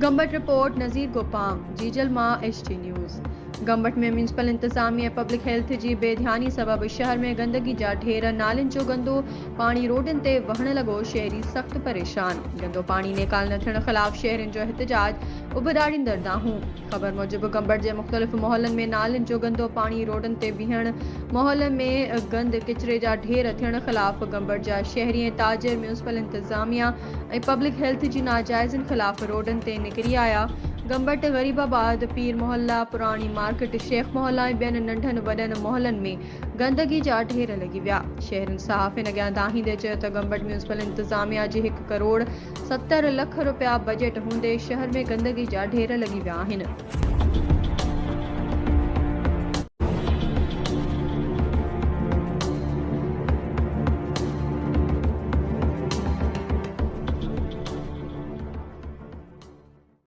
Gambat report नज़ीर गोपाम जीजल मां HT news. Gambat में municipal इंतजामिया पब्लिक हेल्थ जी बेध्यानी सबब शहर में गंदगी जा ढेर नालिन जो गंदो पानी रोडन ते वहण लगो। शहरी सख्त परेशान। गंदो पानी निकाल न थियण खिलाफ शहरिन जो एहतजाज उबदाड़ींदड़ दाहूं। खबर मूजिब गंबट के मुख्तलिफ मोहल्लन में नालिन जो गंदो पानी रोडन ते बीहण मोहल्लन में गंद किचरे जा ढेर थियण खिलाफ गंबट जा शहरी ऐं ताजिर म्यूनसिपल इंतजामिया ऐं पब्लिक हेल्थ जी नाजायज़न खिलाफ रोडन ते निकरी आया। गंबट गरीबाबाद पीर मोहल्ला पुरानी मार्केट शेख मोहल्ला ऐं ॿियनि नंढनि वॾनि मोहल्लनि में गंदगी जा ढेर लॻी विया। शहरनि सहाफ़िन अॻियां दाहींदे चयो त गंबट म्यूनसिपल इंतजामिया जी 1 करोड़ 70 लख रुपया बजट हूंदे शहर में गंदगी जा ढेर लॻी विया आहिनि।